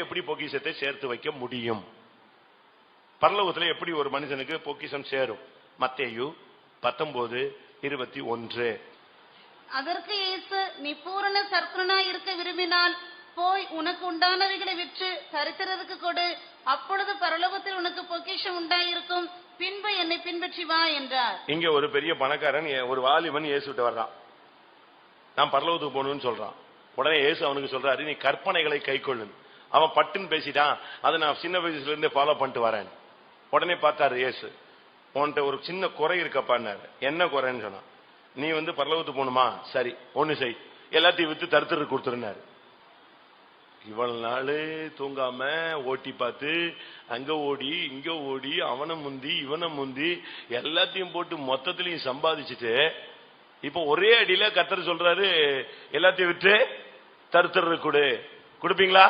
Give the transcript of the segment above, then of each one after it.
எப்படி பொக்கிஷத்தை சேர்த்து வைக்க முடியும்? பரலோகத்துல எப்படி ஒரு மனுஷனுக்கு பொக்கிஷம் சேரும்? மத்தேயு 19:21. அதற்கு இயேசு, நீ பூரண சர்க்குணனா இருக்க விரும்பினால் போய் உனக்கு உண்டானவைகளை விற்று தரித்திரருக்கு கொடு, அப்பொழுது பரலோகத்தில் உனக்கு பொக்கிஷம் உண்டாயிருக்கும், பின்பு என்னை பின்பற்றி வா என்றார். இங்க ஒரு பெரிய பணக்காரன் ஒரு வாலிபன் இயேசுட்ட வர்றான். நான் பரலோகத்துக்கு போகணும்னு சொல்றான். உடனே இயேசு அவனுக்கு சொல்றாரு, நீ கற்பனைகளை கை கொள்ளு. அவன் பட்டுன்னு பேசிட்டான், அதை நான் சின்ன வயசுல இருந்தே ஃபாலோ பண்ணிட்டு வரேன். உடனே பார்த்தாரு இயேசு, உன்கிட்ட ஒரு சின்ன குறை இருக்கப்பன்னாரு. என்ன குறைன்னு சொன்னான். நீ பரலோகத்துக்கு போகணுமா, சரி ஒண்ணு செய், எல்லாத்தையும் வித்து தருத்திற்கு கொடுத்துருனாரு. இவ்வளவு நாள் தூங்காம ஓட்டி பார்த்து அங்க ஓடி இங்க ஓடி அவனை முந்தி இவனை முந்தி எல்லாத்தையும் போட்டு மொத்தத்திலையும் சம்பாதிச்சுட்டு இப்ப ஒரே அடியில கர்த்தர் சொல்றாரு, எல்லாத்தையும் விட்டு தருத்திற்கு கொடு. கொடுப்பீங்களா?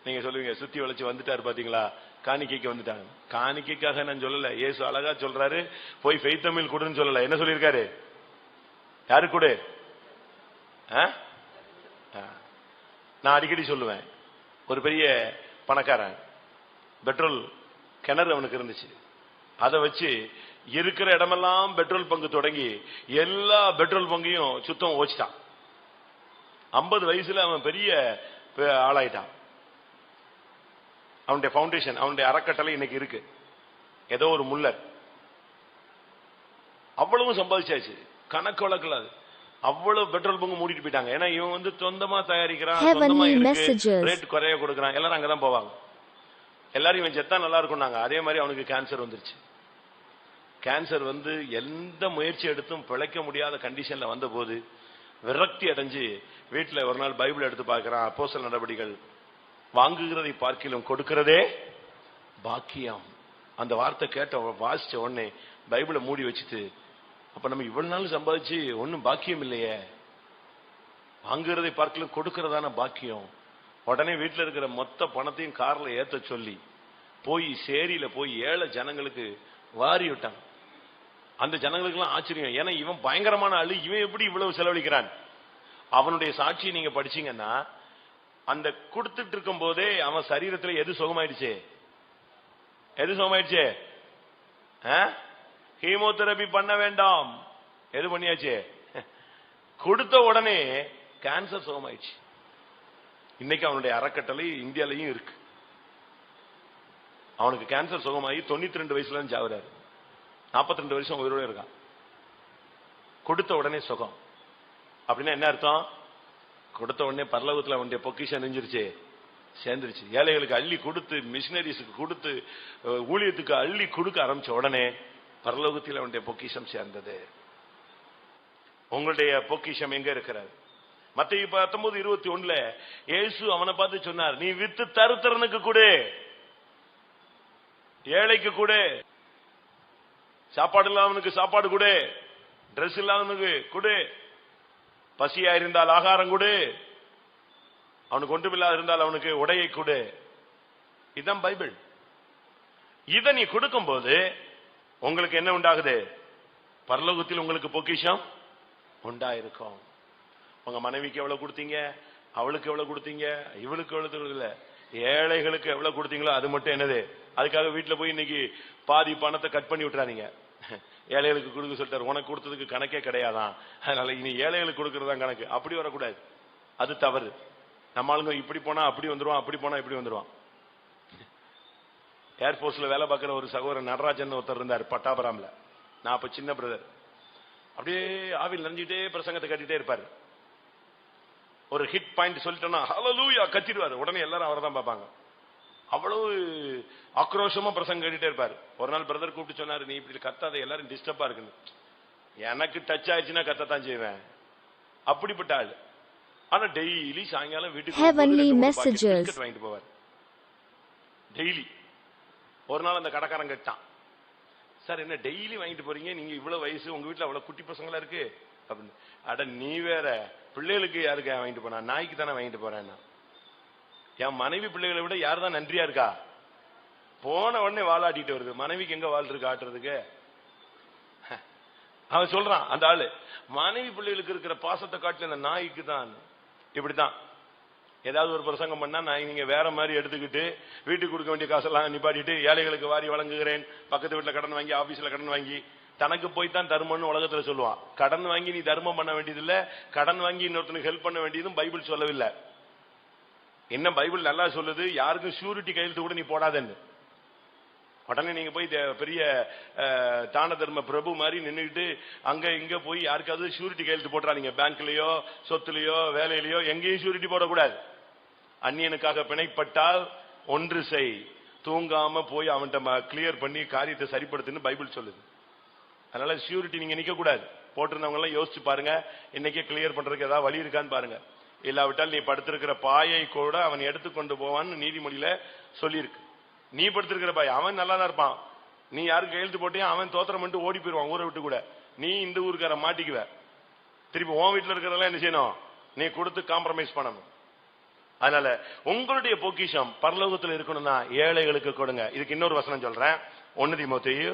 நீங்க சொல்லுவீங்க, சுத்தி வளைச்சு வந்துட்டாரு பாத்தீங்களா, காணிக்கைக்கு வந்துட்டாங்க. காணிக்கைக்காக நான் சொல்லல, இயேசு அழகா சொல்றாரு, போய் ஃபெய்த் தமிழ் கொடுன்னு சொல்லல. என்ன சொல்லியிருக்காரு? யாரு கொடு? நான் அடிக்கடி சொல்லுவேன், ஒரு பெரிய பணக்காரன் பெட்ரோல் கிணறு அவனுக்கு இருந்துச்சு. அதை வச்சு இருக்கிற இடமெல்லாம் பெட்ரோல் பங்கு தொடங்கி எல்லா பெட்ரோல் பங்கையும் சுத்தம் ஓச்சிட்டான். 50 வயசுல அவன் பெரிய ஆளாயிட்டான். அவனுடைய பவுண்டேஷன், அவனுடைய அறக்கட்டளை இன்னைக்கு இருக்கு. ஏதோ ஒரு முல்லர் அவ்வளவு சம்பாதிச்சாச்சு, கணக்கு வழக்கலாது. அவ்வளவு பெட்ரோல் பங்கு மூடிட்டு போயிட்டாங்க. ஏன்னா இவன் சொந்தமா தயாரிக்கிறான், சொந்தமா இருக்கு, ரேட் குறைய கொடுக்கறான், எல்லாரும் அங்கதான் போவாங்க. எல்லாரும் இவன் செத்தா நல்லா இருக்கும்னாங்க. அதே மாதிரி அவனுக்கு கேன்சர் வந்துருச்சு. கேன்சர் எந்த முயற்சி எடுத்தும் பிழைக்க முடியாத கண்டிஷன்ல வந்த போது விரக்தி அடைஞ்சு வீட்டுல ஒரு நாள் பைபிள் எடுத்து பார்க்கிறான். அப்போஸ்தலர் நடவடிக்கைகள், வாங்குகிறதை பார்க்கிலும் கொடுக்கிறதே பாக்கியம். அந்த வார்த்தை கேட்ட வாசிச்ச உடனே பைபிளை மூடி வச்சுட்டு, அப்ப நம்ம இவ்வளவு நாள் சம்பாதிச்சு ஒன்னும் பாக்கியம் இல்லையே, வாங்குறதை பார்க்கலும் கொடுக்கிறதான பாக்கியம். உடனே வீட்டுல இருக்கிற மொத்த பணத்தையும் கார்ல ஏத்த சொல்லி போய் சேரியில போய் ஏழை ஜனங்களுக்கு வாரி விட்டாங்க. அந்த ஜனங்களுக்கு எல்லாம் ஆச்சரியம். ஏன்னா இவன் பயங்கரமான ஆளு, இவன் எப்படி இவ்வளவு செலவழிக்கிறான்? அவனுடைய சாட்சியை நீங்க படிச்சீங்கன்னா, அந்த கொடுத்துட்டு இருக்கும் போதே அவன் சரீரத்துல எது சுகமாயிடுச்சு? எது சுகமாயிடுச்சு? கீமோதெரபி பண்ண வேண்டாம், எது பண்ணியாச்சு? கொடுத்த உடனே கேன்சர் சுகமாயிடுச்சு. இன்னைக்கு அவனுடைய அறக்கட்டளை இந்தியாலையும் இருக்கு. அவனுக்கு கேன்சர் சுகமாகி 92 வயசுல சாவுறாரு. 42 வருஷம் உயிரோட இருக்கான். கொடுத்த உடனே சுகம். அப்படின்னா என்ன அர்த்தம்? கொடுத்த உடனே பரலோகத்துல அவனுடைய பொக்கிஷம் நெஞ்சிருச்சு, சேர்ந்துருச்சு. ஏழைகளுக்கு அள்ளி கொடுத்து, மிஷினரிஸுக்கு கொடுத்து, ஊழியத்துக்கு அள்ளி கொடுக்க ஆரம்பிச்ச உடனே பரலோகத்தில் அவனுடைய பொக்கிஷம் சேர்ந்தது. உங்களுடைய பொக்கிஷம் எங்க இருக்கிறது? மத்தேயு 19:21 இயேசு அவனை பார்த்து சொன்னார், நீ வித்து தருத்திரனுக்கு கொடு, ஏழைக்கு கொடு, சாப்பாடு இல்லாதவனுக்கு சாப்பாடு கொடு, டிரெஸ் இல்லாதவனுக்கு கொடு, பசியா இருந்தால் ஆகாரம் கொடு, அவனுக்கு ஒன்றுமில்லாத இருந்தால் அவனுக்கு உடையை கொடு. இதுதான் பைபிள். இதை நீ கொடுக்கும் போது உங்களுக்கு என்ன உண்டாகுது? பரலோகத்தில் உங்களுக்கு பொக்கிஷம் உண்டாயிருக்கும். உங்க மனைவிக்கு எவ்வளவு கொடுத்தீங்க, அவளுக்கு எவ்வளவு கொடுத்தீங்க, இவளுக்கு எவ்வளவு இல்ல, ஏழைகளுக்கு எவ்வளவு கொடுத்தீங்களோ அது மட்டும் என்னது? அதுக்காக வீட்டுல போய் இன்னைக்கு பாதி பணத்தை கட் பண்ணி விட்டுறாதீங்க. ஏழைகளுக்கு கொடுக்க சொல்லிட்டாரு, உனக்கு கொடுத்ததுக்கு கணக்கே கிடையாதான், அதனால இனி ஏழைகளுக்கு கொடுக்கறதா கணக்கு. அப்படி வரக்கூடாது, அது தவறு. நம்ம ஆளுங்க இப்படி போனா அப்படி வந்துருவான், அப்படி போனா இப்படி வந்துருவான். ஏர்போர்ட்ஸ்ல வேலை பார்க்கிற ஒரு சகோதரர் நடராஜன் ஒருத்தர் இருந்தார் பட்டாபுராம்ல. நான் அப்ப சின்ன பிரதர். அப்படியே ஆவில் நஞ்சிட்டே பிரசங்கத்தை கட்டிட்டே இருப்பாரு. ஒரு ஹிட் பாயிண்ட் சொல்லிட்டோம்னா ஹல்லேலூயா கத்திடுவாரு. உடனே எல்லாரும் அவரை தான் பார்ப்பாங்க. அவ்வளவு ஆக்ரோஷமா பிரசங்கம் கேட்டுட்டே இருப்பாரு. ஒரு நாள் பிரதர் கூப்பிட்டு சொன்னாரு, நீ இப்படி கத்தாத, எல்லாரும் டிஸ்டர்பா இருக்குன்னு. எனக்கு டச் ஆயிடுச்சுன்னா கத்தத்தான் செய்வேன், அப்படிப்பட்ட ஆள். ஆனா டெய்லி சாயங்காலம் வீட்டுக்கு வாங்கிட்டு போவார். டெய்லி. ஒரு நாள் அந்த கடைக்காரன் கேட்டான், சார் என்ன டெய்லி வாங்கிட்டு போறீங்க, நீங்க இவ்வளவு வயசு, உங்க வீட்டுல அவ்வளவு குட்டி பசங்களா இருக்கு அப்படின்னு. அட நீ வேற, பிள்ளைகளுக்கு யாருக்கு வாங்கிட்டு போனா, நாய்க்கு தானே வாங்கிட்டு போறேன். என் மனைவி பிள்ளைகளை விட யாரு தான் நன்றியா இருக்கா? போன உடனே வாழாட்டிட்டு வருது, மனைவிக்கு எங்க வாழ் இருக்கு ஆட்டுறதுக்கு? அவன் சொல்றான் அந்த ஆளு, மனைவி பிள்ளைகளுக்கு இருக்கிற பாசத்தை காட்டில அந்த நாய்க்கு தான். இப்படித்தான் ஏதாவது ஒரு பிரசங்கம் பண்ணா நான் நீங்க வேற மாதிரி எடுத்துக்கிட்டு வீட்டுக்கு கொடுக்க வேண்டிய காசெல்லாம் நிப்பாட்டிட்டு ஏழைகளுக்கு வாரி வழங்குகிறேன், பக்கத்து வீட்டுல கடன் வாங்கி, ஆபீஸ்ல கடன் வாங்கி, தனக்கு போய் தான் தர்மம்னு உலகத்துல சொல்லுவான். கடன் வாங்கி நீ தர்மம் பண்ண வேண்டியது இல்ல, கடன் வாங்கி இன்னொருத்தனுக்கு ஹெல்ப் பண்ண வேண்டியதும் பைபிள் சொல்லவில்லை. என்ன பைபிள் நல்லா சொல்லுது, யாருக்கும் ஷூரிட்டி கையெழுத்து கூட நீ போடாதன்னு. உடனே நீங்க போய் பெரிய தான தர்ம பிரபு மாதிரி நின்றுட்டு அங்க இங்க போய் யாருக்காவது ஷூரிட்டி கையெழுத்து போட்டுறாதீங்க. பேங்க்லயோ சொத்துலயோ வேலையிலயோ எங்கேயும் ஷூரிட்டி போடக்கூடாது. அந்நியனுக்காக பிணைப்பட்டால் ஒன்று செய், தூங்காம போய் அவன்கிட்ட கிளியர் பண்ணி காரியத்தை சரிப்படுத்துன்னு பைபிள் சொல்லுது. அதனால ஷூரிட்டி நீங்க நிக்க கூடாது. போட்டிருந்தவங்க எல்லாம் யோசிச்சு பாருங்க, இன்னைக்கே கிளியர் பண்றதுக்கு ஏதாவது வழி இருக்கான்னு பாருங்க. இல்லாவிட்டால் நீ படுத்திருக்கிற பாயை கூட அவன் எடுத்துக்கொண்டு போவான்னு நீதிமொழியில சொல்லியிருக்கு. நீ படுத்திருக்கிற பாய் அவன் நல்லா தான் இருப்பான், நீ யாருக்கு கையெழுத்து போட்டியா அவன் தோத்திரம் பண்ணிட்டு ஓடி போயிருவான் ஊரை விட்டு கூட. நீ இந்த ஊருக்கார மாட்டிக்குவ. திருப்பி உன் வீட்டுல இருக்கிறதெல்லாம் என்ன செய்யணும், நீ கொடுத்து காம்ப்ரமைஸ் பண்ணணும். அதனால உங்களுடைய பொக்கிஷம் பரலோகத்தில் இருக்கணும்னா ஏழைகளுக்கு கொடுங்க. இதுக்கு இன்னொரு வசனம் சொல்றேன். 1 தீமோத்தேயு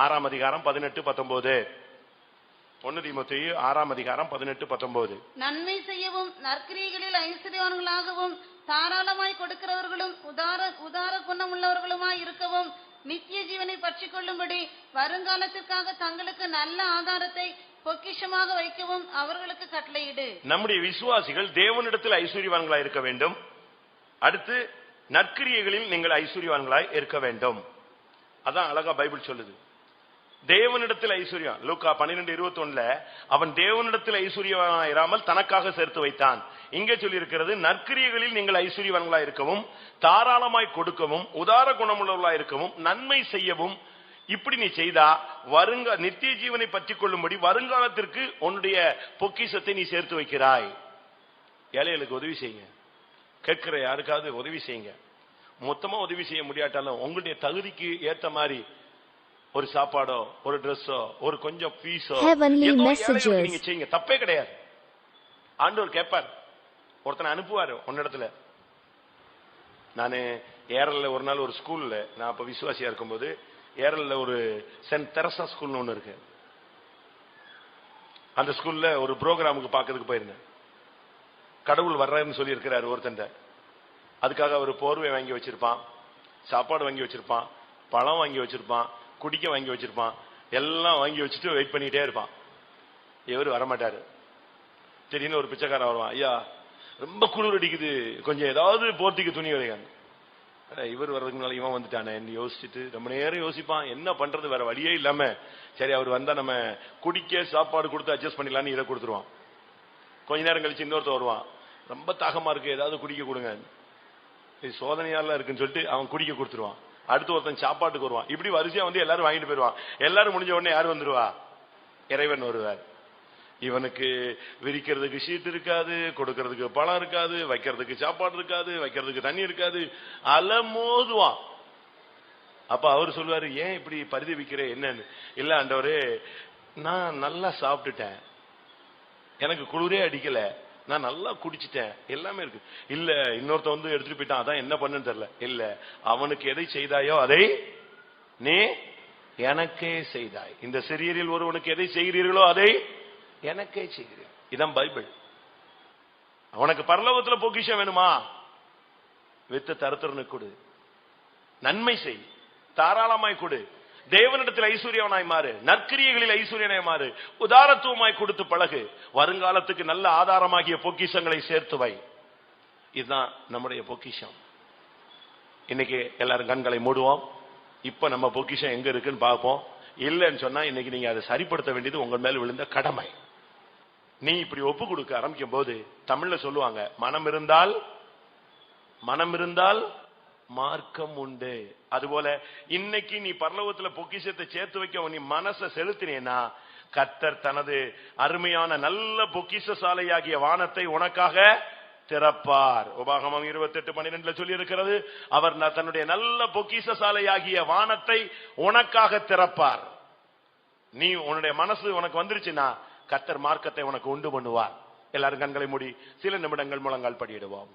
6ஆம் அதிகாரம் 18-19. 1 தீமோத்தேயு 6ஆம் அதிகாரம் 18-19. நன்மை செய்யவும் நற்கிரியைகளில் ஐஸ்வர்யவான்களாகவும் தாராளமாய் கொடுக்கிறவர்களும் உதார குணம் உள்ளவர்களுமாய் இருக்கவும் நித்திய ஜீவனை பற்றி கொள்ளும்படி வருங்காலத்திற்காக தங்களுக்கு நல்ல ஆதாரத்தை பொக்கிஷமாக வைக்கவும் அவர்களுக்கு கட்டளையிடு. நம்முடைய விசுவாசிகள் தேவனிடத்தில் ஐஸ்வர்யவான்களாய் இருக்க வேண்டும். அடுத்து நற்கிரியைகளில் நீங்கள் ஐஸ்வர்யவான்களாய் இருக்க வேண்டும். அதான் அழகா பைபிள் சொல்லுது. தேவனிடத்தில் ஐஸ்வர்யம். லூக்கா 12:21 அவன் தேவனிடத்தில் ஐஸ்வர்யவானாயிராமல் தனக்காக சேர்த்து வைத்தான். இங்கே சொல்லி இருக்கிறது நற்கிரியைகளில் நீங்கள் ஐஸ்வர்யவான்களாய் இருக்கவும் தாராளமாய் கொடுக்கவும் உதார குணமுள்ளவர்களாய் இருக்கவும் நன்மை செய்யவும். இப்படி நீ செய்தா நித்திய ஜீவனை பற்றி கொள்ளும்படி வருங்காலத்திற்கு உன்னுடைய பொக்கிஷத்தை நீ சேர்த்து வைக்கிறாய். ஏழைகளுக்கு உதவி செய்யுங்க. கேட்கிற யாருக்காவது உதவி செய்யுங்க. மொத்தமா உதவி செய்ய முடியாட்டாலும் உங்களுடைய தகுதிக்கு ஏத்த மாதிரி ஒரு சாப்பாடோ ஒரு டிரெஸ்ஸோ ஒரு கொஞ்சம் ஃபீஸோ நீங்க செய்யுங்க. தப்பே கிடையாது. ஆண்டவர் கேட்பார். ஒருத்தனை அனுப்புவாரு உன்னிடத்துல. நானு ஏரல்ல ஒரு நாள் ஒரு ஸ்கூல்ல, நான் அப்ப விசுவாசியா இருக்கும்போது ஏரல்ல ஒரு சென்ட் தெரசா ஸ்கூல்னு ஒண்ணு இருக்கு. அந்த ஸ்கூல்ல ஒரு ப்ரோக்ராமுக்கு பாக்கிறதுக்கு போயிருந்தேன். கடவுள் வர்றாருன்னு சொல்லி இருக்கிறாரு ஒருத்தன். அதுக்காக ஒரு போர்வை வாங்கி வச்சிருப்பான், சாப்பாடு வாங்கி வச்சிருப்பான், பழம் வாங்கி வச்சிருப்பான், குடிக்க வாங்கி வச்சிருப்பான், எல்லாம் வாங்கி வச்சுட்டு வெயிட் பண்ணிட்டே இருப்பான். இவர் வரமாட்டாரு. திடீர்னு ஒரு பிச்சைக்காரன் வருவான். ஐயா ரொம்ப குளிர் அடிக்குது, கொஞ்சம் ஏதாவது போர்த்திக்கு துணி வைங்க. இவர் வர்றதுக்கு முன்னால இவன் வந்துட்டானே யோசிச்சுட்டு ரொம்ப நேரம் யோசிப்பான். என்ன பண்றது, வேற வழியே இல்லாம சரி அவர் வந்தா நம்ம குடிக்க சாப்பாடு கொடுத்து அட்ஜஸ்ட் பண்ணிடலான்னு இதை கொடுத்துருவான். கொஞ்ச நேரம் கழிச்சு இன்னொருத்த வருவான். ரொம்ப தாகமா இருக்கு, ஏதாவது குடிக்க கொடுங்க. இது சோதனையால இருக்குன்னு சொல்லிட்டு அவன் குடிக்க கொடுத்துருவான். அடுத்து ஒருத்தன் சாப்பாட்டுக்கு வருவான். இப்படி வரிசையா வந்து எல்லாரும் வாங்கிட்டு போயிருவான். எல்லாரும் முடிஞ்ச உடனே யார் வந்துருவா, இறைவன் வருவார். இவனுக்கு விரிக்கிறதுக்கு ஷீட் இருக்காது, கொடுக்கறதுக்கு பழம் இருக்காது, வைக்கிறதுக்கு சாப்பாடு இருக்காது, வைக்கிறதுக்கு தண்ணி இருக்காது, அலமோதுவான். அப்ப அவர் சொல்லுவாரு, ஏன் இப்படி பரிதவிக்கிற என்னன்னு. இல்ல ஆண்டவரே, நான் நல்லா சாப்பிட்டுட்டேன், எனக்கு குளிரே அடிக்கல, நான் நல்லா குடிச்சிட்டேன், எல்லாமே இருக்கு. இல்ல இன்னொருத்த வந்து எடுத்துட்டு போயிட்டான், அதான் என்ன பண்ணுன்னு தெரியல. இல்ல அவனுக்கு எதை செய்தாயோ அதை நீ எனக்கே செய்தாய். இந்த சிறியரில் ஒருவனுக்கு எதை செய்கிறீர்களோ அதை எனக்கே செய்கிறேன். இதான் பைபிள். அவனுக்கு பரலோகத்துல பொக்கிஷம் வேணுமா, வித்த தருத்தரனுக்கு கொடு, நன்மை செய், தாராளமாய் கொடு, தேவனிடத்தில் ஐஸ்வர்யவனாய் மாறு, நற்கிரியைகளில் ஐஸ்வர்யனாய் மாறு, உதாரத்துவமாய் கொடுத்து பழகு, வருங்காலத்துக்கு நல்ல ஆதாரமாகிய பொக்கிஷங்களை சேர்த்து வை. இதுதான் நம்முடைய பொக்கிஷம். இன்னைக்கு எல்லாரும் கண்களை மூடுவோம். இப்ப நம்ம பொக்கிஷம் எங்க இருக்குன்னு பார்ப்போம். இல்லைன்னு சொன்னா இன்னைக்கு நீங்க அதை சரிப்படுத்த வேண்டியது உங்க மேல விழுந்த கடமை. நீ இப்படி ஒப்பு கொடுக்க ஆரம்பிக்கும் போது தமிழ்ல சொல்லுவாங்க, மனம் இருந்தால் மார்க்கம் உண்டு. அதுபோல இன்னைக்கு நீ பரலோகத்துல பொக்கிஷத்தை சேர்த்து வைக்க நீ மனசை செலுத்தினேன்னா கர்த்தர் தனது அருமையான நல்ல பொக்கிஷசாலையாகிய வானத்தை உனக்காக திறப்பார். உபாகமம் 28:12 சொல்லி இருக்கிறது, அவர் தன்னுடைய நல்ல பொக்கிஷசாலையாகிய வானத்தை உனக்காக திறப்பார். நீ உன்னுடைய மனசு உனக்கு வந்துருச்சுன்னா கர்த்தர் மார்க்கத்தை உனக்கு உண்டு பண்ணுவார். எல்லாரும் கண்களை மூடி சில நிமிடங்கள் முழங்கால் படியிடுவோம்.